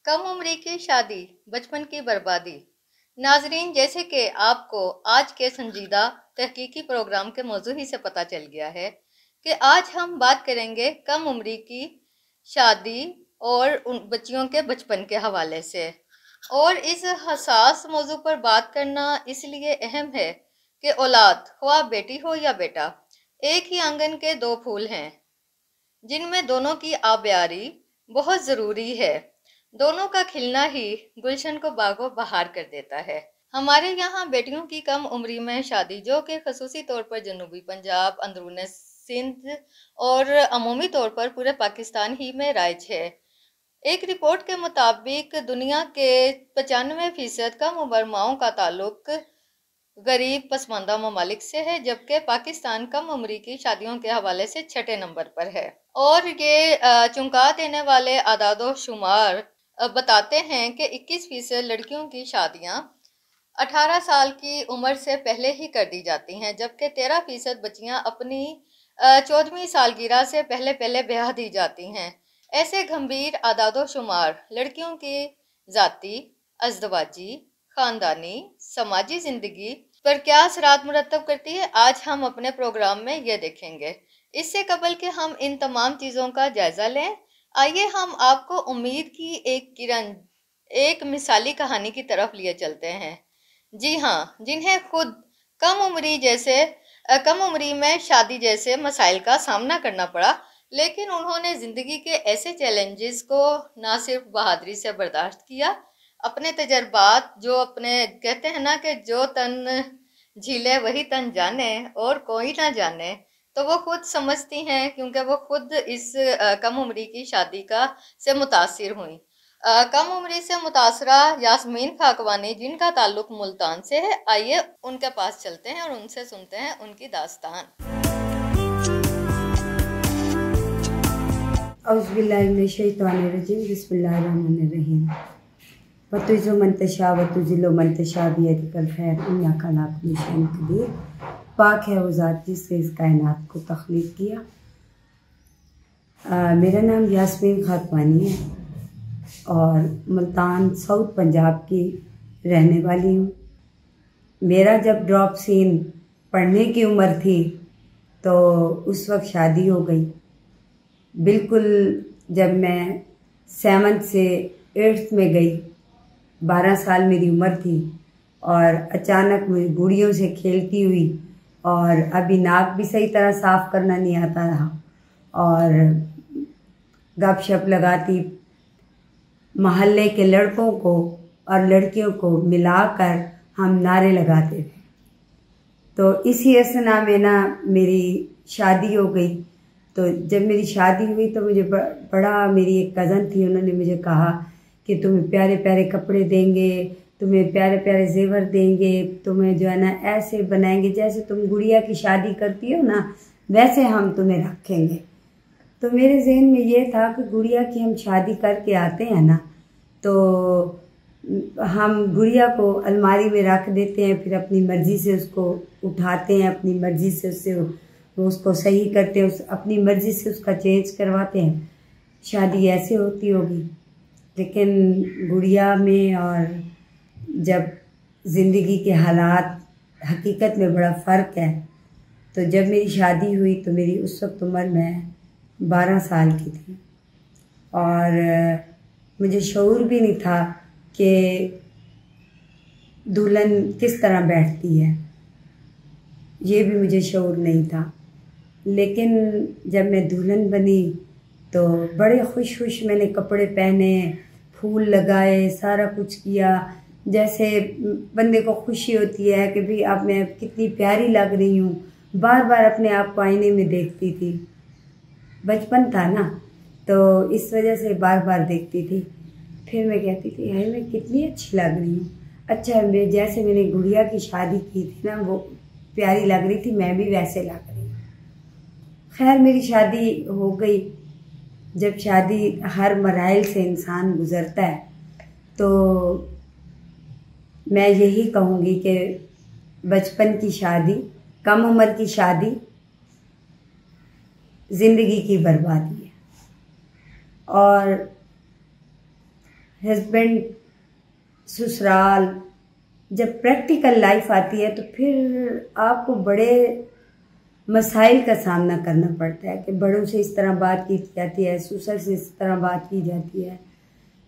कम उम्री की शादी, बचपन की बर्बादी। नाजरीन, जैसे कि आपको आज के संजीदा तहकीकी प्रोग्राम के मौजू ही से पता चल गया है कि आज हम बात करेंगे कम उम्री की शादी और उन बच्चियों के बचपन के हवाले से। और इस हसास मौजू पर बात करना इसलिए अहम है कि औलाद, ख्वाह बेटी हो या बेटा, एक ही आंगन के दो फूल हैं जिनमें दोनों की आबियारी बहुत ज़रूरी है। दोनों का खिलना ही गुलशन को बागो बहार कर देता है। हमारे यहाँ बेटियों की कम उम्री में शादी, जो कि खसूसी तौर पर जनूबी पंजाब, अंदरून सिंध और अमूमी तौर पर पूरे पाकिस्तान ही में राइज है। एक रिपोर्ट के मुताबिक दुनिया के 95% कम उम्र माओं का ताल्लुक गरीब पसमानदा ममालिक से है, जबकि पाकिस्तान कम उम्री की शादियों के हवाले से छठे नंबर पर है। और ये चौंका देने वाले आदादो शुमार बताते हैं कि 21% लड़कियों की शादियां 18 साल की उम्र से पहले ही कर दी जाती हैं, जबकि 13% बच्चियां अपनी 14वीं सालगिरह से पहले पहले ब्याह दी जाती हैं। ऐसे गंभीर आदादो शुमार लड़कियों की जाती, अज़दवाजी, खानदानी, समाजी जिंदगी पर क्या असरात मुरतब करती है, आज हम अपने प्रोग्राम में ये देखेंगे। इससे कबल कि हम इन तमाम चीज़ों का जायजा लें, आइए हम आपको उम्मीद की एक किरण, एक मिसाली कहानी की तरफ लिए चलते हैं। जी हाँ, जिन्हें खुद कम उम्री जैसे कम उम्री में शादी जैसे मसाइल का सामना करना पड़ा, लेकिन उन्होंने जिंदगी के ऐसे चैलेंजेस को ना सिर्फ बहादुरी से बर्दाश्त किया, अपने तजर्बात, जो अपने कहते हैं ना कि जो तन झीले वही तन जाने और कोई ना जाने, तो वो खुद समझती हैं क्योंकि वो खुद इस कम उम्री की शादी का से मुतासिर हुई। कम उम्री से मुतासरा यास्मीन खाकवानी, जिनका ताल्लुक मुल्तान से है, आइए उनके पास चलते हैं और उनसे सुनते हैं उनकी दास्तान। औज़ुबिल्लाहिमिनश्शैतानिर्रजीम, बिस्मिल्लाहिर्रहमानिर्रहीम। वतुइज़्ज़ु मन तशा वतुज़िल्लु मन तशा बियदिकल खैर इन्नका अला कुल्लि शैइन क़दीर। पाक है वो ज़ात जिसने इस कायनात को तख्लीक किया। मेरा नाम यास्मीन खाकवानी है और मुल्तान साउथ पंजाब की रहने वाली हूँ। मेरा जब ड्रॉप सीन पढ़ने की उम्र थी तो उस वक्त शादी हो गई। बिल्कुल जब मैं 7th से 8th में गई, 12 साल मेरी उम्र थी और अचानक मैं गुड़ियों से खेलती हुई, और अभी नाक भी सही तरह साफ़ करना नहीं आता रहा, और गपशप लगाती मोहल्ले के लड़कों को और लड़कियों को मिलाकर हम नारे लगाते थे। तो इसी असना में ना मेरी शादी हो गई। तो जब मेरी शादी हुई तो मुझे बड़ा, मेरी एक कज़न थी, उन्होंने मुझे कहा कि तुम्हें प्यारे प्यारे कपड़े देंगे, तुम्हें प्यारे प्यारे जेवर देंगे, तुम्हें जो है ना ऐसे बनाएंगे, जैसे तुम गुड़िया की शादी करती हो ना वैसे हम तुम्हें रखेंगे। तो मेरे जहन में ये था कि गुड़िया की हम शादी करके आते हैं ना, तो हम गुड़िया को अलमारी में रख देते हैं, फिर अपनी मर्ज़ी से उसको उठाते हैं, अपनी मर्ज़ी से उसको सही करते हैं, अपनी मर्ज़ी से उसका चेंज करवाते हैं। शादी ऐसे होती होगी, लेकिन गुड़िया में और जब ज़िंदगी के हालात हकीकत में बड़ा फ़र्क है। तो जब मेरी शादी हुई तो मेरी उस वक्त उम्र मैं 12 साल की थी और मुझे शऊर भी नहीं था कि दुल्हन किस तरह बैठती है, ये भी मुझे शऊर नहीं था। लेकिन जब मैं दुल्हन बनी तो बड़े खुश खुश मैंने कपड़े पहने, फूल लगाए, सारा कुछ किया, जैसे बंदे को खुशी होती है कि भाई अब मैं कितनी प्यारी लग रही हूँ। बार बार अपने आप को आईने में देखती थी, बचपन था ना तो इस वजह से बार बार देखती थी। फिर मैं कहती थी हाय मैं कितनी अच्छी लग रही हूँ। अच्छा, मैं जैसे मैंने गुड़िया की शादी की थी ना वो प्यारी लग रही थी, मैं भी वैसे लग रही हूँ। खैर मेरी शादी हो गई। जब शादी हर मराइल से इंसान गुज़रता है तो मैं यही कहूँगी कि बचपन की शादी, कम उम्र की शादी ज़िंदगी की बर्बादी है। और हस्बैंड, ससुराल, जब प्रैक्टिकल लाइफ आती है तो फिर आपको बड़े मसाइल का सामना करना पड़ता है कि बड़ों से इस तरह बात की जाती है, ससुर से इस तरह बात की जाती है,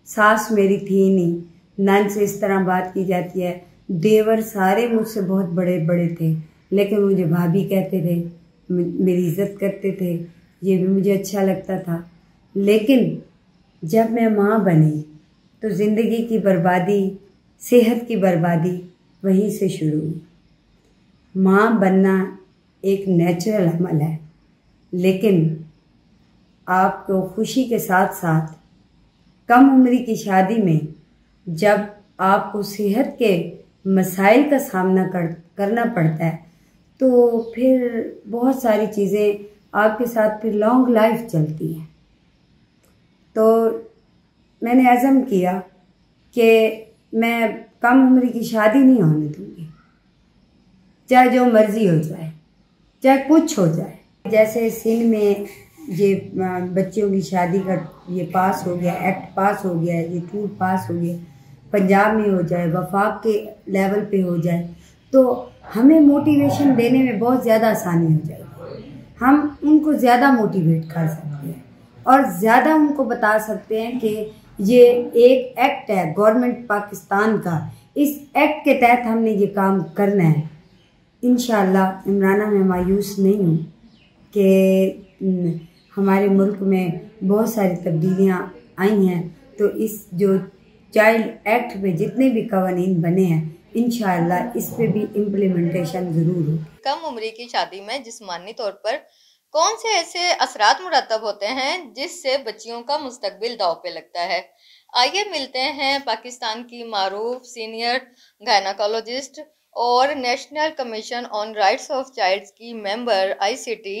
सास मेरी थी नहीं, नन से इस तरह बात की जाती है, देवर सारे मुझसे बहुत बड़े बड़े थे लेकिन मुझे भाभी कहते थे, मेरी इज्जत करते थे, ये भी मुझे अच्छा लगता था। लेकिन जब मैं माँ बनी तो ज़िंदगी की बर्बादी, सेहत की बर्बादी वहीं से शुरू हुई। माँ बनना एक नेचुरल अमल है, लेकिन आपको खुशी के साथ साथ कम उम्र की शादी में जब आपको सेहत के मसाइल का सामना करना पड़ता है तो फिर बहुत सारी चीज़ें आपके साथ फिर लॉन्ग लाइफ चलती हैं। तो मैंने अज़म किया कि मैं कम उम्र की शादी नहीं होने दूंगी, चाहे जो मर्जी हो जाए, चाहे कुछ हो जाए। जैसे सिंध में ये बच्चियों की शादी का ये पास हो गया, एक्ट पास हो गया, ये टूल पास हो गया, पंजाब में हो जाए, वफाक के लेवल पे हो जाए तो हमें मोटिवेशन देने में बहुत ज़्यादा आसानी हो जाएगी। हम उनको ज़्यादा मोटिवेट कर सकते हैं और ज़्यादा उनको बता सकते हैं कि ये एक एक्ट है गवर्नमेंट पाकिस्तान का, इस एक्ट के तहत हमने ये काम करना है। इंशाअल्लाह इमराना मैं मायूस नहीं हूँ कि हमारे मुल्क में बहुत सारी तब्दीलियाँ आई हैं, तो इस जो चाइल्ड एक्ट में जितने भी कवानीन बने हैं इंशाअल्लाह इस पे भी इम्प्लीमेंटेशन ज़रूर हो। कम उम्र की शादी में जिस्मानी तौर पर कौन से ऐसे असरात मुरतब होते हैं जिससे बच्चियों का मुस्तकबिल दांव पे लगता है? आइए मिलते हैं पाकिस्तान की मारूफ सीनियर गायनाकोलॉजिस्ट और national commission on rights of childs की member ICT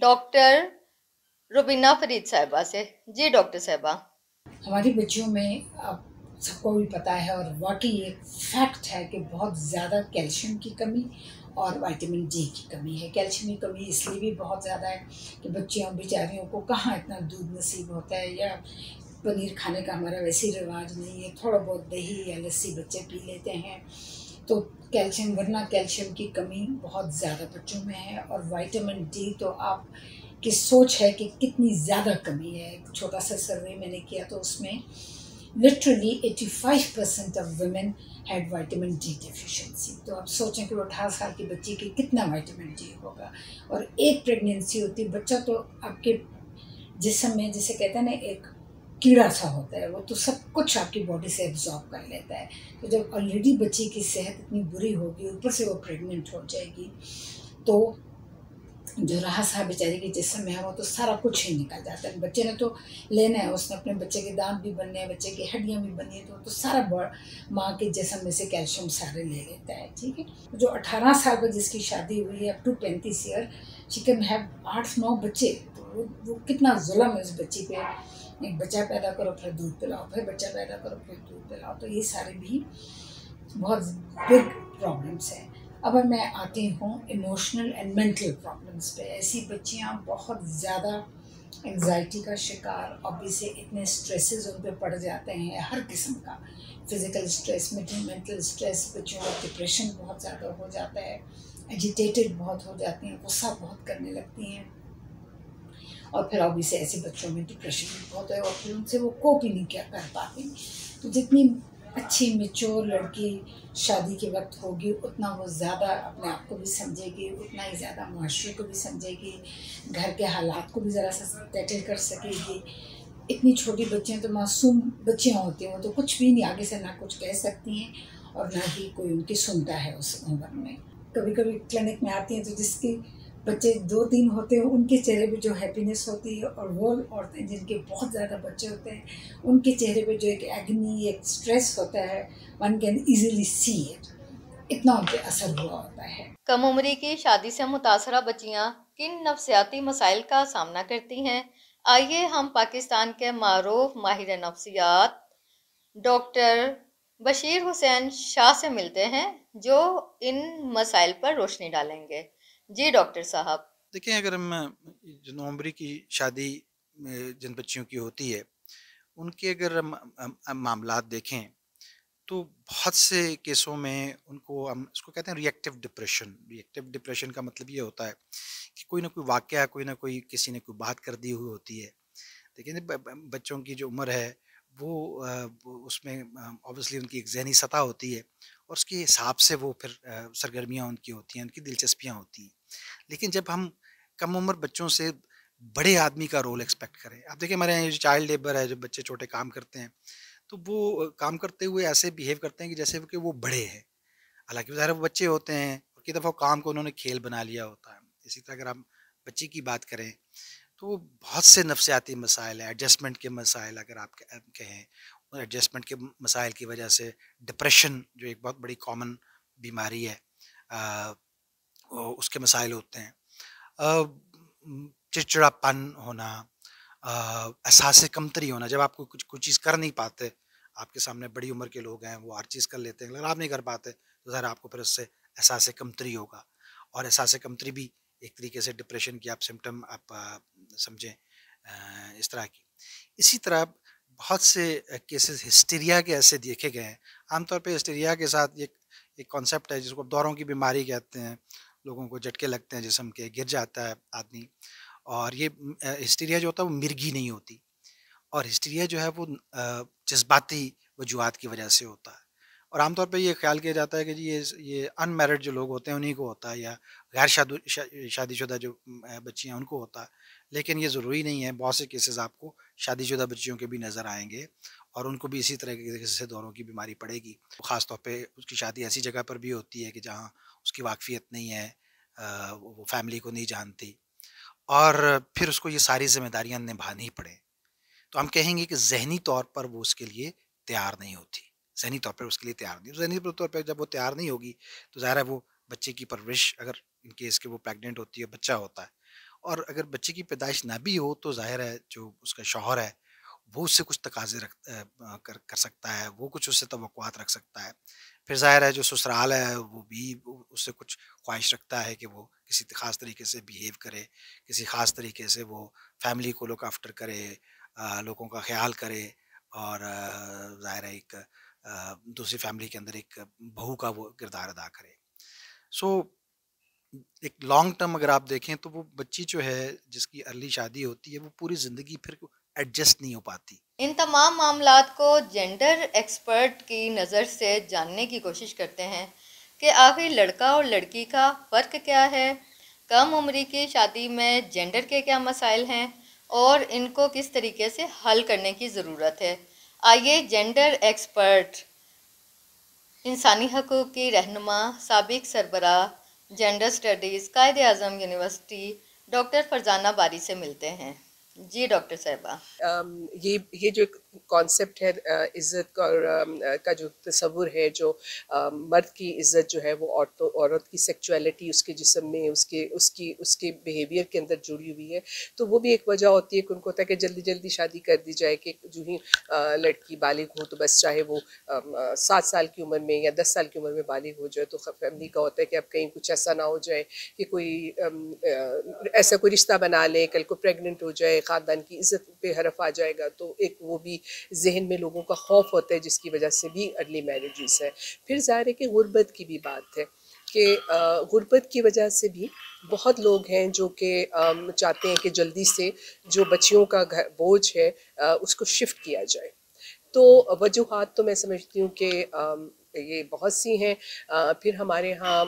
doctor Rubina Farid साहिबा से। जी डॉक्टर साहिबा। हमारी बच्चियों में अब सबको भी पता है और वाकई एक फैक्ट है कि बहुत ज़्यादा कैल्शियम की कमी और विटामिन डी की कमी है। कैल्शियम की कमी इसलिए भी बहुत ज़्यादा है कि बच्चियों बेचारियों को कहाँ इतना दूध नसीब होता है, या पनीर खाने का हमारा वैसे ही रिवाज नहीं है, थोड़ा बहुत दही या लस्सी बच्चे पी लेते हैं। तो कैल्शियम, वरना कैल्शियम की कमी बहुत ज़्यादा बच्चों में है। और विटामिन डी तो आप की सोच है कि कितनी ज़्यादा कमी है। एक छोटा सा सर्वे मैंने किया तो उसमें literally 85% of women had vitamin D deficiency. तो आप सोचें कि वो 18 साल की बच्ची की कितना विटामिन डी होगा। और एक प्रेगनेंसी होती है, बच्चा तो आपके जिस्म में जिसे कहते हैं ना एक कीड़ा सा होता है, वो तो सब कुछ आपकी बॉडी से एब्जॉर्ब कर लेता है। तो जब ऑलरेडी बच्ची की सेहत इतनी बुरी होगी, ऊपर से वो प्रेग्नेंट हो जाएगी, तो जो रहा साहब बेचारी के जिस्म में है वो तो सारा कुछ ही निकल जाता है। बच्चे ने तो लेना है, उसने अपने बच्चे के दांत भी बनने हैं, बच्चे की हड्डियां भी बननी है, तो सारा माँ के जिस्म में से कैल्शियम सारे ले लेता है। ठीक है, जो 18 साल पर जिसकी शादी हुई है up to 35 year, she can have 8-9 बच्चे। तो वो कितना जुल्म है उस बच्ची पे। एक बच्चा पैदा करो, फिर दूध पिलाओ, फिर बच्चा पैदा करो, फिर दूध पिलाओ। तो ये सारे भी बहुत बिग प्रॉब्लम्स हैं। अब मैं आती हूँ इमोशनल एंड मेंटल प्रॉब्लम्स पे। ऐसी बच्चियाँ बहुत ज़्यादा एंग्जाइटी का शिकार, ऑब्वियसली इतने स्ट्रेसेस उन पे पड़ जाते हैं हर किस्म का, फिज़िकल स्ट्रेस, मेंटल स्ट्रेस, बच्चों का डिप्रेशन बहुत ज़्यादा हो जाता है, एजिटेटेड बहुत हो जाती हैं, गुस्सा बहुत करने लगती हैं। और फिर ऑब्वियसली ऐसे बच्चों में डिप्रेशन भी बहुत है और फिर उनसे वो कोप ही नहीं क्या कर पाती। तो जितनी अच्छी मैच्योर लड़की शादी के वक्त होगी उतना वो ज़्यादा अपने आप को भी समझेगी, उतना ही ज़्यादा मुआशरे को भी समझेगी, घर के हालात को भी ज़रा सा सेटल कर सकेगी। इतनी छोटी बच्चियाँ तो मासूम बच्चियाँ होती हैं, वो तो कुछ भी नहीं आगे से ना कुछ कह सकती हैं और ना ही कोई उनकी सुनता है उस उम्र में। कभी कभी क्लिनिक में आती हैं तो जिसके बच्चे 2-3 होते हैं उनके चेहरे पे जो हैप्पीनेस होती है, और वो औरतें जिनके बहुत ज़्यादा बच्चे होते हैं उनके चेहरे पे जो एक एग्नी, एक स्ट्रेस होता है, one can easily see it, इतना उन पे असर हुआ होता है। कम उम्री की शादी से मुतासरा बच्चियां किन नफ्सियाती मसाइल का सामना करती हैं? आइए हम पाकिस्तान के मारूफ माहिर नफ्सियात डॉक्टर बशीर हुसैन शाह से मिलते हैं जो इन मसाइल पर रोशनी डालेंगे। जी डॉक्टर साहब। देखिए, अगर हम जो नौम्बरी की शादी जिन बच्चियों की होती है उनके अगर हम मामलात देखें तो बहुत से केसों में उनको हम इसको कहते हैं रिएक्टिव डिप्रेशन। रिएक्टिव डिप्रेशन का मतलब ये होता है कि कोई ना कोई वाक़या, कोई ना कोई किसी ने कोई बात कर दी हुई होती है। देखिए बच्चों की जो उम्र है वो वो उसमें ऑब्वियसली उनकी एक ज़हनी सतह होती है और उसके हिसाब से वो फिर सरगर्मियाँ उनकी होती हैं, उनकी दिलचस्पियाँ होती हैं। लेकिन जब हम कम उम्र बच्चों से बड़े आदमी का रोल एक्सपेक्ट करें, आप देखिए हमारे यहाँ जो चाइल्ड लेबर है, जो बच्चे छोटे काम करते हैं, तो वो काम करते हुए ऐसे बिहेव करते हैं कि जैसे कि वो बड़े हैं। हालाँकि ज़ाहिर है वो बच्चे होते हैं और कई दफ़ा वो काम को उन्होंने खेल बना लिया होता है। इसी तरह अगर हम बच्चे की बात करें तो बहुत से नफ्सियाती मसाइल हैं, एडजस्टमेंट के मसाइल अगर आप कहें, और एडजस्टमेंट के मसाइल की वजह से डिप्रेशन जो एक बहुत बड़ी कॉमन बीमारी है, अ, उसके मसाइल होते हैं। चिड़चिड़ापन होना, एहसास कमतरी होना, जब आप कुछ कुछ चीज़ कर नहीं पाते, आपके सामने बड़ी उम्र के लोग हैं, वो हर चीज़ कर लेते हैं, अगर आप नहीं कर पाते तो ज़रा आपको फिर उससे एहसास कमतरी होगा। और एहसास कमतरी भी एक तरीके से डिप्रेशन की आप सिम्टम आप समझें, इस तरह की। इसी तरह बहुत से केसेस हिस्टीरिया के ऐसे देखे गए हैं। आमतौर पे हिस्टीरिया के साथ एक कॉन्सेप्ट है जिसको दौरों की बीमारी कहते हैं। लोगों को झटके लगते हैं जिस्म के, गिर जाता है आदमी। और ये हिस्टीरिया जो होता है वो मिर्गी नहीं होती, और हिस्टीरिया जो है वो जज़्बाती वजूहात की वजह से होता है। और आमतौर पे ये ख़्याल किया जाता है कि जी ये अनमैरिड जो लोग होते हैं उन्हीं को होता है, या गैर शादीशुदा जो बच्चियाँ उनको होता है। लेकिन ये ज़रूरी नहीं है, बहुत से केसेस आपको शादीशुदा बच्चियों के भी नज़र आएँगे और उनको भी इसी तरह से दौरों की बीमारी पड़ेगी। ख़ास तौर पे उसकी शादी ऐसी जगह पर भी होती है कि जहाँ उसकी वाक़फ़ियत नहीं है, वो फ़ैमिली को नहीं जानती, और फिर उसको ये सारी ज़िम्मेदारियाँ निभानी पड़े। तो हम कहेंगे कि ज़हनी तौर पर वो उसके लिए तैयार नहीं होती। ज़हनी तौर पर उसके लिए तैयार नहीं, ज़हनी तौर पे जब वो तैयार नहीं होगी, तो ज़ाहिर है वो बच्चे की परवरिश, अगर इन केस के वो प्रेग्नेंट होती है, बच्चा होता है, और अगर बच्चे की पैदाइश ना भी हो तो ज़ाहिर है जो उसका शौहर है, वो उससे कुछ तकाज़े कर कर सकता है, वो कुछ उससे तवक्कुआत रख सकता है। फिर ज़ाहिर है जो ससुराल है वो भी उससे कुछ ख्वाहिश रखता है कि वो किसी ख़ास तरीके से बिहेव करे, किसी ख़ास तरीके से वो फैमिली को लुक आफ्टर करे, लोगों का ख़्याल करे, और ज़ाहिर है एक दूसरी फैमिली के अंदर एक बहू का वो किरदार अदा करे। सो एक लॉन्ग टर्म अगर आप देखें तो वो बच्ची जो है जिसकी अर्ली शादी होती है वो पूरी ज़िंदगी फिर एडजस्ट नहीं हो पाती। इन तमाम मामलात को जेंडर एक्सपर्ट की नज़र से जानने की कोशिश करते हैं कि आखिर लड़का और लड़की का फ़र्क क्या है, कम उम्री की शादी में जेंडर के क्या मसाइल हैं और इनको किस तरीके से हल करने की ज़रूरत है। आइए जेंडर एक्सपर्ट, इंसानी हकूक़ की रहनुमा, साबिक सरबराह जेंडर स्टडीज़, कायदे आज़म यूनिवर्सिटी, डॉक्टर फरजाना बारी से मिलते हैं। जी डॉक्टर साहिबा। ये जो कॉन्सेप्ट है इज़्ज़त और का जो तस्वुर है, जो मर्द की इज़्ज़त जो है वो औरत की सेक्सुअलिटी उसके जिस्म में उसके बिहेवियर के अंदर जुड़ी हुई है। तो वो भी एक वजह होती है कि उनको होता है कि जल्दी जल्दी शादी कर दी जाए, कि जो ही लड़की बालिग हो तो बस चाहे वो 7 साल की उम्र में या 10 साल की उम्र में बालिग हो जाए, तो फैमिली का होता है कि अब कहीं कुछ ऐसा ना हो जाए कि कोई ऐसा कोई रिश्ता बना ले, कल को प्रेग्नेंट हो जाए, ख़ानदान की इज़्ज़त पे हरफ आ जाएगा। तो एक वो भी ज़हन में लोगों का खौफ होता है, जिसकी वजह से भी अर्ली मैरिजेस है। फिर ज़ाहिर है कि गुर्बत की भी बात है कि गुर्बत की वजह से भी बहुत लोग हैं जो कि चाहते हैं कि जल्दी से जो बच्चियों का घर बोझ है उसको शिफ्ट किया जाए। तो वजूहात तो मैं समझती हूँ कि ये बहुत सी हैं। फिर हमारे यहाँ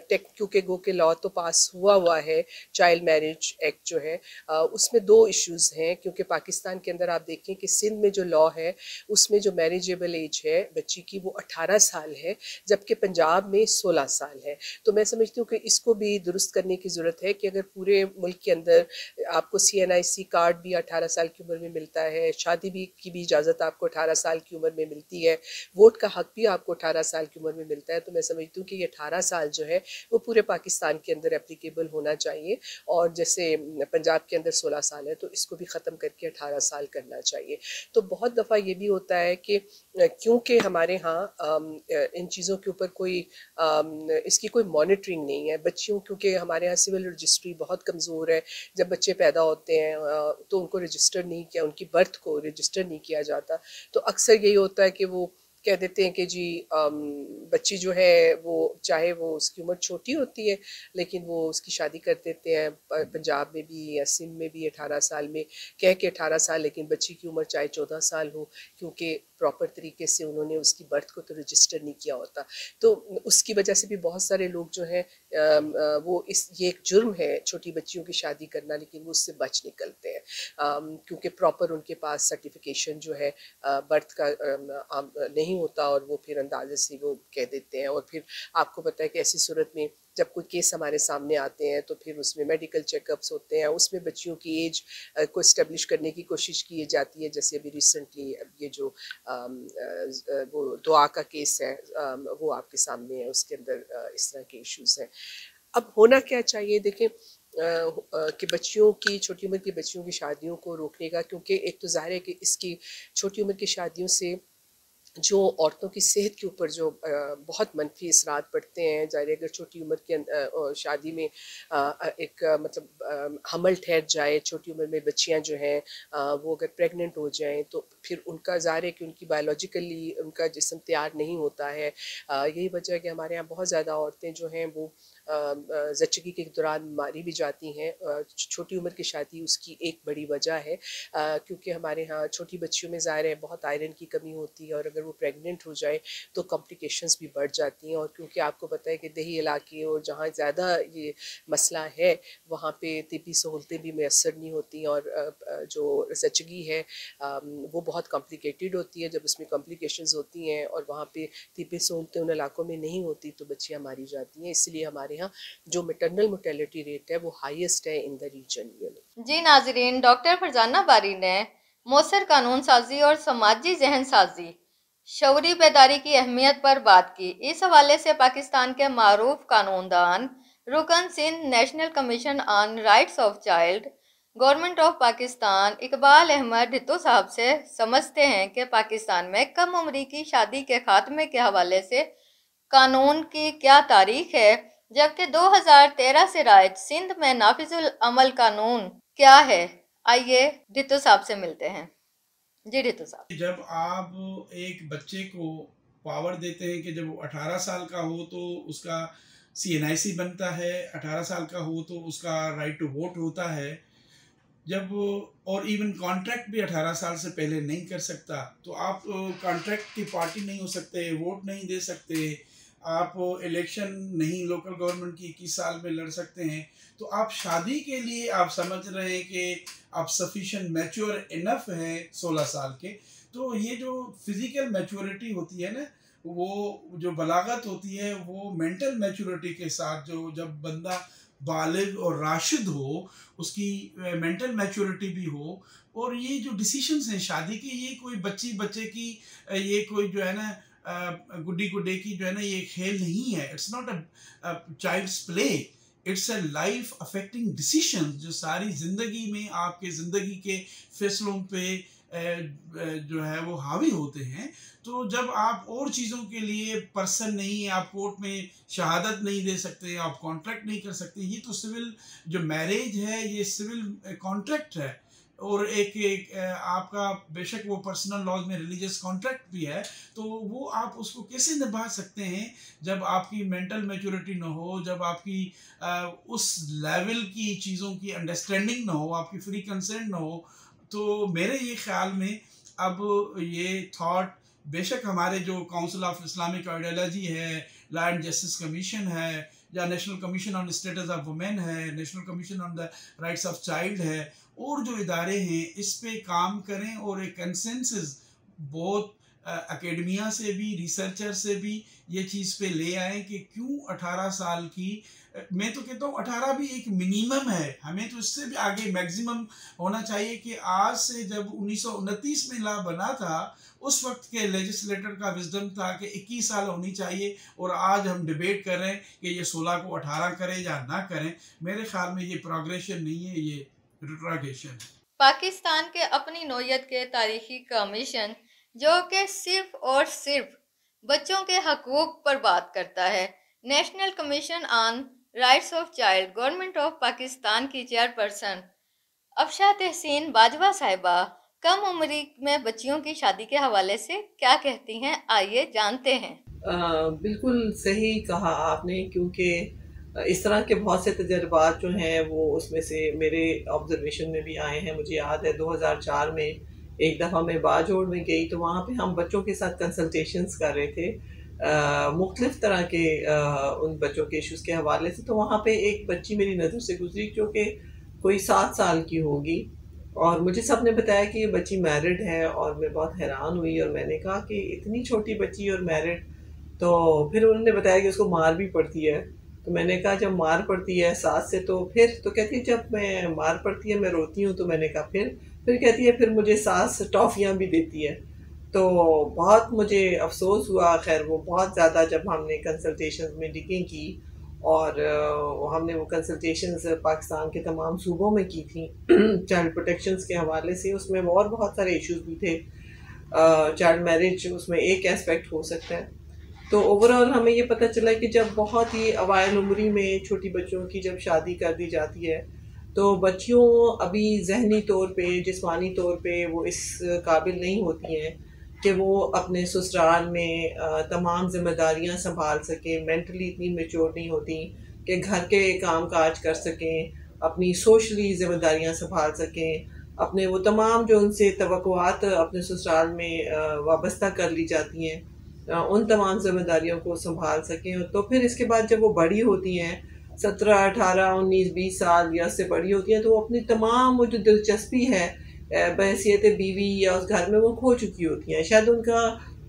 टेक क्योंकि गो के लॉ तो पास हुआ है, चाइल्ड मैरिज एक्ट जो है, उसमें 2 इश्यूज़ हैं। क्योंकि पाकिस्तान के अंदर आप देखें कि सिंध में जो लॉ है उसमें जो मैरिजेबल एज है बच्ची की वो 18 साल है, जबकि पंजाब में 16 साल है। तो मैं समझती हूँ कि इसको भी दुरुस्त करने की ज़रूरत है कि अगर पूरे मुल्क के अंदर आपको CNIC कार्ड भी 18 साल की उम्र में मिलता है, शादी भी की भी इजाज़त आपको 18 साल की उम्र में मिलती है, वोट का हक भी आपको 18 18 साल की उम्र में मिलता है, तो मैं समझती हूँ कि ये 18 साल जो है वो पूरे पाकिस्तान के अंदर एप्लीकेबल होना चाहिए। और जैसे पंजाब के अंदर 16 साल है, तो इसको भी ख़त्म करके 18 साल करना चाहिए। तो बहुत दफ़ा ये भी होता है कि क्योंकि हमारे यहाँ इन चीज़ों के ऊपर कोई इसकी कोई मॉनिटरिंग नहीं है। बच्चियों, क्योंकि हमारे यहाँ सिविल रजिस्ट्री बहुत कमज़ोर है, जब बच्चे पैदा होते हैं तो उनको रजिस्टर नहीं किया, उनकी बर्थ को रजिस्टर नहीं किया जाता। तो अक्सर यही होता है कि वो कह देते हैं कि जी बच्ची जो है वो, चाहे वो उसकी उम्र छोटी होती है लेकिन वो उसकी शादी कर देते हैं। पंजाब में भी या सिंध में भी 18 साल में कह के 18 साल, लेकिन बच्ची की उम्र चाहे 14 साल हो, क्योंकि प्रॉपर तरीके से उन्होंने उसकी बर्थ को तो रजिस्टर नहीं किया होता। तो उसकी वजह से भी बहुत सारे लोग जो हैं वो ये एक जुर्म है छोटी बच्चियों की शादी करना, लेकिन वो उससे बच निकलते हैं क्योंकि प्रॉपर उनके पास सर्टिफिकेशन जो है बर्थ का नहीं होता, और वो फिर अंदाजे से वो कह देते हैं। और फिर आपको पता है कि ऐसी सूरत में जब कोई केस हमारे सामने आते हैं तो फिर उसमें मेडिकल चेकअप्स होते हैं, उसमें बच्चियों की एज को इस्टेब्लिश करने की कोशिश की जाती है। जैसे अभी रिसेंटली ये जो वो दुआ का केस है वो आपके सामने है, उसके अंदर इस तरह के इश्यूज हैं। अब होना क्या चाहिए, देखें कि बच्चियों की, छोटी उम्र की बच्चियों की शादियों को रोकने का, क्योंकि एक तो ज़ाहिर है कि इसकी छोटी उम्र की शादियों से जो औरतों की सेहत के ऊपर जो बहुत मनफी असरात पड़ते हैं। ज़ाहिर अगर छोटी उम्र के शादी में एक मतलब हमल ठहर जाए, छोटी उम्र में बच्चियां जो हैं वो अगर प्रेग्नेंट हो जाएं तो फिर उनका ज़ाहिर है कि उनकी बायोलॉजिकली उनका जिस्म तैयार नहीं होता है। यही वजह है कि हमारे यहाँ बहुत ज़्यादा औरतें जो हैं वो ज़च्चगी के दौरान मारी भी जाती हैं। छोटी उम्र की शादी उसकी एक बड़ी वजह है, क्योंकि हमारे यहाँ छोटी बच्चियों में ज़ाहिर है बहुत आयरन की कमी होती है, और अगर वो प्रेग्नेंट हो जाए तो कॉम्प्लिकेशंस भी बढ़ जाती हैं। और क्योंकि आपको पता है कि देही इलाके और जहाँ ज़्यादा ये मसला है वहाँ पे तिब्बी सहूलतें भी मैसर नहीं होती, और जो ज़च्चगी है वो बहुत कॉम्प्लिकेटेड होती है। जब उसमें कॉम्प्लिकेशंस होती हैं और वहाँ पे तिब्बी सहूलतें उन इलाकों में नहीं होती तो बच्चियाँ मारी जाती हैं। इसलिए हमारे यहाँ जो मैटरनल मोर्टेलिटी रेट है वो हाईएस्ट है इन द रीजन। जी नाजरीन, डॉक्टर फरजाना बारी ने मौसर कानून साजी और समाजी जहन साजी, शऊरी बेदारी की अहमियत पर बात की। इस हवाले से पाकिस्तान के मारूफ कानूनदान, रुकन Sindh national commission on rights of child, government of Pakistan Iqbal Ahmed Dhitto साहब से समझते हैं कि पाकिस्तान में कम उम्री की शादी के खात्मे के हवाले से कानून की क्या तारीख है, जबकि 2013 से राज सिंध में नाफिजुल अमल कानून क्या है। आइए ढित्तो साहब से मिलते हैं। जी ढित्तो साहब, जब आप एक बच्चे को पावर देते हैं कि जब वो 18 साल का हो तो उसका CNIC बनता है, 18 साल का हो तो उसका राइट टू वोट होता है, जब और इवन कॉन्ट्रैक्ट भी 18 साल से पहले नहीं कर सकता, तो आप कॉन्ट्रैक्ट की पार्टी नहीं हो सकते, वोट नहीं दे सकते, आप इलेक्शन नहीं लोकल गवर्नमेंट की 21 साल में लड़ सकते हैं। तो आप शादी के लिए आप समझ रहे हैं कि आप सफिशिएंट मैच्योर इनफ हैं 16 साल के। तो ये जो फिजिकल मैच्योरिटी होती है ना, वो जो बलागत होती है वो मेंटल मैच्योरिटी के साथ, जो जब बंदा बालिग और राशिद हो उसकी मेंटल मैच्योरिटी भी हो, और ये जो डिसीशंस हैं शादी के, ये कोई बच्चे की ये कोई जो है ना गुड्डी गुड्डे की जो है ना ये खेल नहीं है। It's not a child's play, it's a life affecting decision जो सारी ज़िंदगी में आपके ज़िंदगी के फैसलों पे जो है वो हावी होते हैं। तो जब आप और चीज़ों के लिए पर्सन नहीं, आप कोर्ट में शहादत नहीं दे सकते, आप कॉन्ट्रैक्ट नहीं कर सकते, ये तो सिविल जो मैरिज है ये सिविल कॉन्ट्रैक्ट है, और एक आपका बेशक वो पर्सनल लॉज में रिलीजियस कॉन्ट्रैक्ट भी है, तो वो आप उसको कैसे निभा सकते हैं जब आपकी मेंटल मैच्योरिटी ना हो, जब आपकी उस लेवल की चीज़ों की अंडरस्टैंडिंग ना हो, आपकी फ्री कंसेंट ना हो। तो मेरे ये ख्याल में अब ये थॉट बेशक हमारे जो काउंसिल ऑफ इस्लामिक आइडियोलॉजी है, लॉ एंड जस्टिस कमीशन है, या national commission on status of women है, national commission on the rights of child है, और जो इदारे हैं इस पे काम करें और एक कंसेंसस बहुत एकेडमिया से भी रिसर्चर से भी ये चीज़ पे ले आए कि क्यों 18 साल की मैं तो कहता हूँ 18 भी एक मिनिमम है, हमें तो इससे भी आगे मैक्सिमम होना चाहिए। कि आज से जब 1929 में लॉ बना था, उस वक्त के लेजिस्लेटर का विजडम था कि 21 साल होनी चाहिए, और आज हम डिबेट कर रहे हैं कि ये 16 को 18 करें या ना करें। मेरे ख्याल में ये प्रोग्रेशन नहीं है, ये रिट्रोग्रेशन है। पाकिस्तान के अपनी नौयत के तारीखी कमीशन जो कि सिर्फ और सिर्फ बच्चों के हकूक पर बात करता है, national commission on rights of child, government of Pakistan की चेयरपर्सन अफशा तहसीन बाजवा साहिबा कम उम्री में बच्चियों की शादी के हवाले से क्या कहती हैं, आइए जानते हैं। बिल्कुल सही कहा आपने, क्योंकि इस तरह के बहुत से तजर्बात जो हैं वो उसमें से मेरे ऑब्जर्वेशन में भी आए हैं। मुझे याद है 2004 में एक दफ़ा मैं बाजोड़ में गई, तो वहाँ पे हम बच्चों के साथ कंसल्टेशंस कर रहे थे मुख्तलिफ़ तरह के उन बच्चों के इश्यूज़ के हवाले से। तो वहाँ पे एक बच्ची मेरी नज़र से गुजरी जो कि कोई 7 साल की होगी, और मुझे सब ने बताया कि ये बच्ची मैरिड है, और मैं बहुत हैरान हुई। और मैंने कहा कि इतनी छोटी बच्ची और मैरिड, तो फिर उन्होंने बताया कि उसको मार भी पड़ती है। तो मैंने कहा जब मार पड़ती है सास से, तो फिर तो कहती है जब मैं मार पड़ती है मैं रोती हूँ। तो मैंने कहा फिर कहती है फिर मुझे सास टॉफ़ियाँ भी देती है। तो बहुत मुझे अफसोस हुआ। खैर वो बहुत ज़्यादा, जब हमने कंसल्टेशन में डिगिंग की, और हमने वो कंसल्टेशंस पाकिस्तान के तमाम सूबों में की थी चाइल्ड प्रोटेक्शंस के हवाले से, उसमें और बहुत सारे इश्यूज भी थे। चाइल्ड मैरिज उसमें एक एस्पेक्ट हो सकता है। तो ओवरऑल हमें ये पता चला कि जब बहुत ही अवाइल उम्री में छोटी बच्चियों की जब शादी कर दी जाती है, तो बच्चियों अभी जहनी तौर पे, जिस्मानी तौर पे वो इस काबिल नहीं होती हैं कि वो अपने ससुराल में तमाम ज़िम्मेदारियां संभाल सकें, मेंटली इतनी मैच्योर नहीं होती कि घर के काम काज कर सकें, अपनी सोशली ज़िम्मेदारियां संभाल सकें, अपने वो तमाम जो उनसे तवक्कुआत अपने ससुराल में वाबस्ता कर ली जाती हैं, उन तमाम ज़िम्मेदारियों को संभाल सकें। तो फिर इसके बाद जब वो बड़ी होती हैं, 17, 18, 19, 20 साल या उससे बड़ी होती हैं, तो वो अपनी तमाम वो जो दिलचस्पी है बहैसियत बीवी या उस घर में वो खो चुकी होती हैं। शायद उनका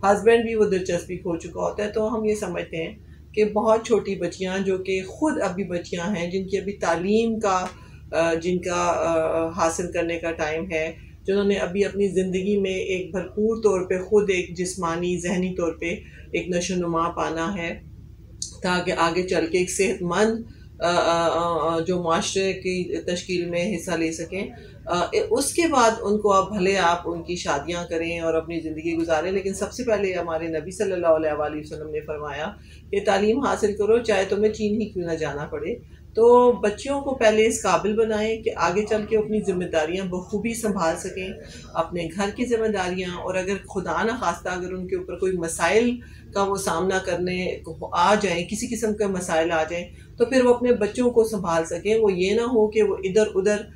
हस्बैंड भी वो दिलचस्पी खो चुका होता है। तो हम ये समझते हैं कि बहुत छोटी बच्चियां जो कि ख़ुद अभी बच्चियां हैं, जिनकी अभी तालीम का जिनका हासिल करने का टाइम है, जिन्होंने अभी अपनी ज़िंदगी में एक भरपूर तौर पे ख़ुद एक जिस्मानी जहनी तौर पे एक नशोनुमा पाना है, ताकि आगे चल के एक सेहतमंद जो माशरे की तश्कील में हिस्सा ले सकें। उसके बाद उनको आप भले आप उनकी शादियां करें और अपनी ज़िंदगी गुजारें, लेकिन सबसे पहले हमारे नबी सल्लल्लाहु अलैहि वसल्लम ने फरमाया कि तालीम हासिल करो, चाहे तुम्हें चीन ही क्यों ना जाना पड़े। तो बच्चियों को पहले इस काबिल बनाएं कि आगे चल के अपनी ज़िम्मेदारियां बखूबी संभाल सकें, अपने घर की ज़िम्मेदारियां, और अगर खुदा न खास्ता अगर उनके ऊपर कोई मसाइल का वो सामना करने आ जाए, किसी किस्म का मसाइल आ जाए, तो फिर वो अपने बच्चों को संभाल सकें। वो ये ना हो कि वो इधर उधर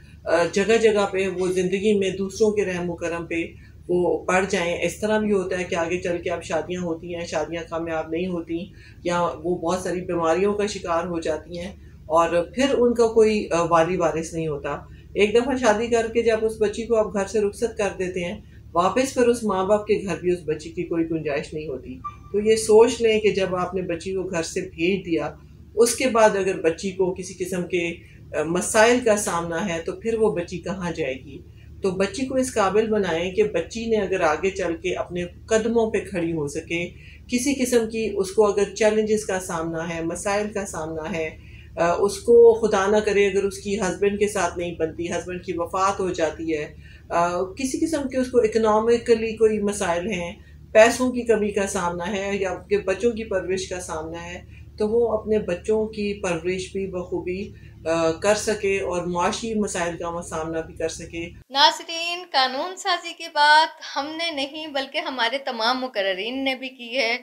जगह जगह पे वो ज़िंदगी में दूसरों के रहम करम पे वो पड़ जाएं। इस तरह भी होता है कि आगे चल के अब शादियां होती हैं, शादियां कामयाब नहीं होती, या वो बहुत सारी बीमारियों का शिकार हो जाती हैं, और फिर उनका कोई वाली वारिस नहीं होता। एक दफ़ा शादी करके जब उस बच्ची को आप घर से रुखसत कर देते हैं, वापस फिर उस माँ बाप के घर भी उस बच्ची की कोई गुंजाइश नहीं होती। तो ये सोच लें कि जब आपने बच्ची को घर से भेज दिया, उसके बाद अगर बच्ची को किसी किस्म के मसाइल का सामना है, तो फिर वो बच्ची कहाँ जाएगी। तो बच्ची को इस काबिल बनाएं कि बच्ची ने अगर आगे चल के अपने कदमों पे खड़ी हो सके, किसी किस्म की उसको अगर चैलेंजेस का सामना है, मसाइल का सामना है, उसको खुदा ना करे अगर उसकी हस्बैंड के साथ नहीं बनती, हस्बैंड की वफ़ात हो जाती है, किसी किस्म के उसको इकनॉमिकली कोई मसाइल हैं, पैसों की कमी का सामना है, या आपके बच्चों की परवरिश का सामना है, तो वो अपने बच्चों की परवरिश भी बखूबी कर सके और माशी मसाइल का सामना भी कर सके। नाज़रीन, कानून साजी की बात हमने नहीं बल्कि हमारे तमाम मुकर्रीन ने भी की है।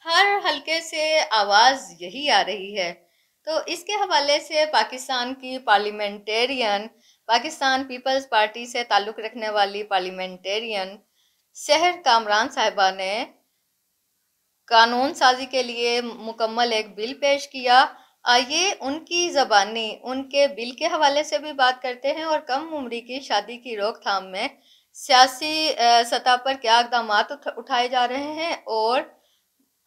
हर हलके से आवाज़ यही आ रही है। तो इसके हवाले से पाकिस्तान की पार्लियामेंटेरियन, पाकिस्तान पीपल्स पार्टी से ताल्लुक़ रखने वाली पार्लियामेंटेरियन सहर कामरान साहिबा ने कानून साजी के लिए मुकम्मल एक बिल पेश किया। आइए उनकी ज़बानी उनके बिल के हवाले से भी बात करते हैं, और कम उम्री की शादी की रोकथाम में सियासी सतह पर क्या इक़दाम उठाए जा रहे हैं और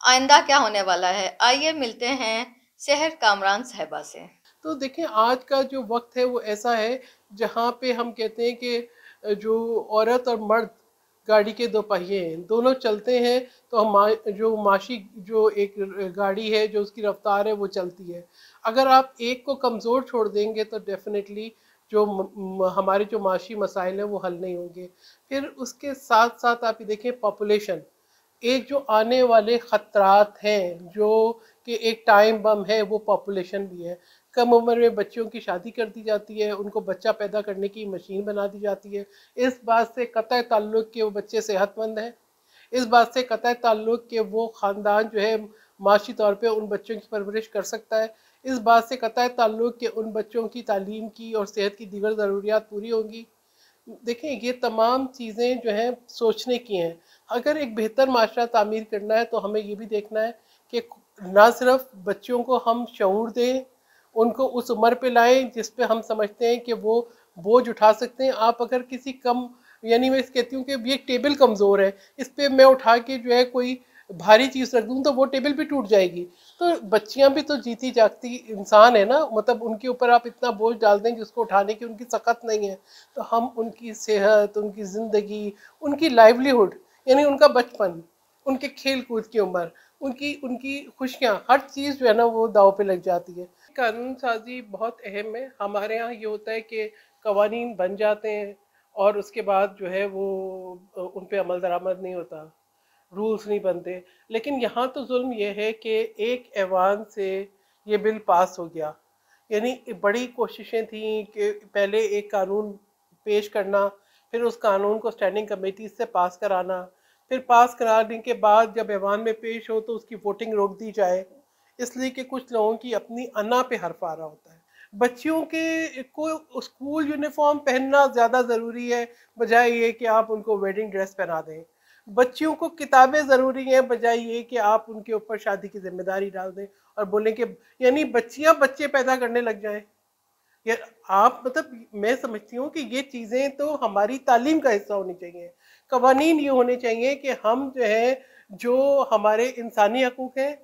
आइंदा क्या होने वाला है। आइए मिलते हैं शहर कामरान साहिबा से। तो देखें, आज का जो वक्त है वो ऐसा है जहाँ पे हम कहते हैं कि जो औरत और मर्द गाड़ी के दो पहिए हैं, दोनों चलते हैं तो हम जो माशी जो एक गाड़ी है जो उसकी रफ्तार है वो चलती है। अगर आप एक को कमज़ोर छोड़ देंगे तो डेफिनेटली जो हमारे जो माशी मसाइल हैं वो हल नहीं होंगे। फिर उसके साथ साथ आप ये देखें, पॉपुलेशन, एक जो आने वाले ख़तरात हैं जो कि एक टाइम बम है, वो पॉपुलेशन भी है। कम उम्र में बच्चों की शादी कर दी जाती है, उनको बच्चा पैदा करने की मशीन बना दी जाती है। इस बात से कतई ताल्लुक़ कि वो बच्चे सेहतमंद हैं, इस बात से कतई ताल्लुक़ कि वो ख़ानदान जो है माशी तौर पे उन बच्चों की परवरिश कर सकता है, इस बात से कतई ताल्लुक़ कि उन बच्चों की तालीम की और सेहत की दीगर ज़रूरियात पूरी होंगी। देखें, ये तमाम चीज़ें जो हैं सोचने की हैं। अगर एक बेहतर माशरा तामीर करना है तो हमें ये भी देखना है कि ना सिर्फ बच्चों को हम शऊर दें, उनको उस उम्र पे लाएं जिस पे हम समझते हैं कि वो बोझ उठा सकते हैं। आप अगर किसी कम, यानी मैं कहती हूँ कि ये टेबल कमज़ोर है, इस पे मैं उठा के जो है कोई भारी चीज़ रख दूँ तो वो टेबल भी टूट जाएगी। तो बच्चियाँ भी तो जीती जागती इंसान है ना, मतलब उनके ऊपर आप इतना बोझ डाल दें जिसको उठाने की उनकी सकत नहीं है। तो हम उनकी सेहत, उनकी ज़िंदगी, उनकी लाइवलीहुड, यानी उनका बचपन, उनके खेल कूद की उम्र, उनकी उनकी खुशियाँ, हर चीज़ जो है ना वो दाव पे लग जाती है। कानून साजी बहुत अहम है। हमारे यहाँ ये होता है कि कवानीन बन जाते हैं और उसके बाद जो है वो उन पे अमल दरामद नहीं होता, रूल्स नहीं बनते। लेकिन यहाँ तो जुल्म ये है कि एक ऐवान से ये बिल पास हो गया, यानी बड़ी कोशिशें थी कि पहले एक कानून पेश करना, फिर उस कानून को स्टैंडिंग कमेटी से पास कराना, फिर पास कराने के बाद जब ऐवान में पेश हो तो उसकी वोटिंग रोक दी जाए, इसलिए कि कुछ लोगों की अपनी अना पे हर्फ आ रहा होता है। बच्चियों के को स्कूल यूनिफॉर्म पहनना ज़्यादा ज़रूरी है बजाय ये कि आप उनको वेडिंग ड्रेस पहना दें। बच्चियों को किताबें ज़रूरी हैं बजाय ये कि आप उनके ऊपर शादी की जिम्मेदारी डाल दें और बोलें कि यानी बच्चियां बच्चे पैदा करने लग जाएं। या आप, मतलब मैं समझती हूँ कि ये चीज़ें तो हमारी तालीम का हिस्सा होनी चाहिए। कवानीन ये होने चाहिए कि हम जो है, जो हमारे इंसानी हकूक़ हैं,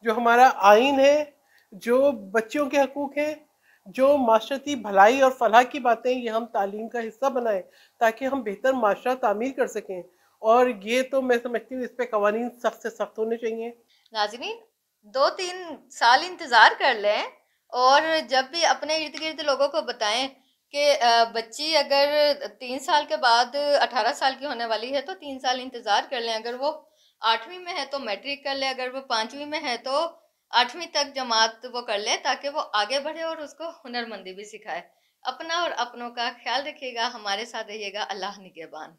जो हमारा आइन है, जो बच्चों के हकूक़ हैं, जो माशरती भलाई और फलाह की बातें, ये हम तालीम का हिस्सा बनाएं ताकि हम बेहतर माशरा तामीर कर सकें। और ये तो मैं समझती हूँ इस पे कवानीन सख्त से सख्त होने चाहिए। नाज़रीन, 2-3 साल इंतज़ार कर लें और जब भी अपने इर्द गिर्द लोगों को बताएं कि बच्ची अगर 3 साल के बाद 18 साल की होने वाली है तो 3 साल इंतज़ार कर लें। अगर वो 8वीं में है तो मैट्रिक कर ले, अगर वो 5वीं में है तो 8वीं तक जमात वो कर ले ताकि वो आगे बढ़े और उसको हुनरमंदी भी सिखाए। अपना और अपनों का ख्याल रखिएगा, हमारे साथ रहिएगा। अल्लाह निगहबान।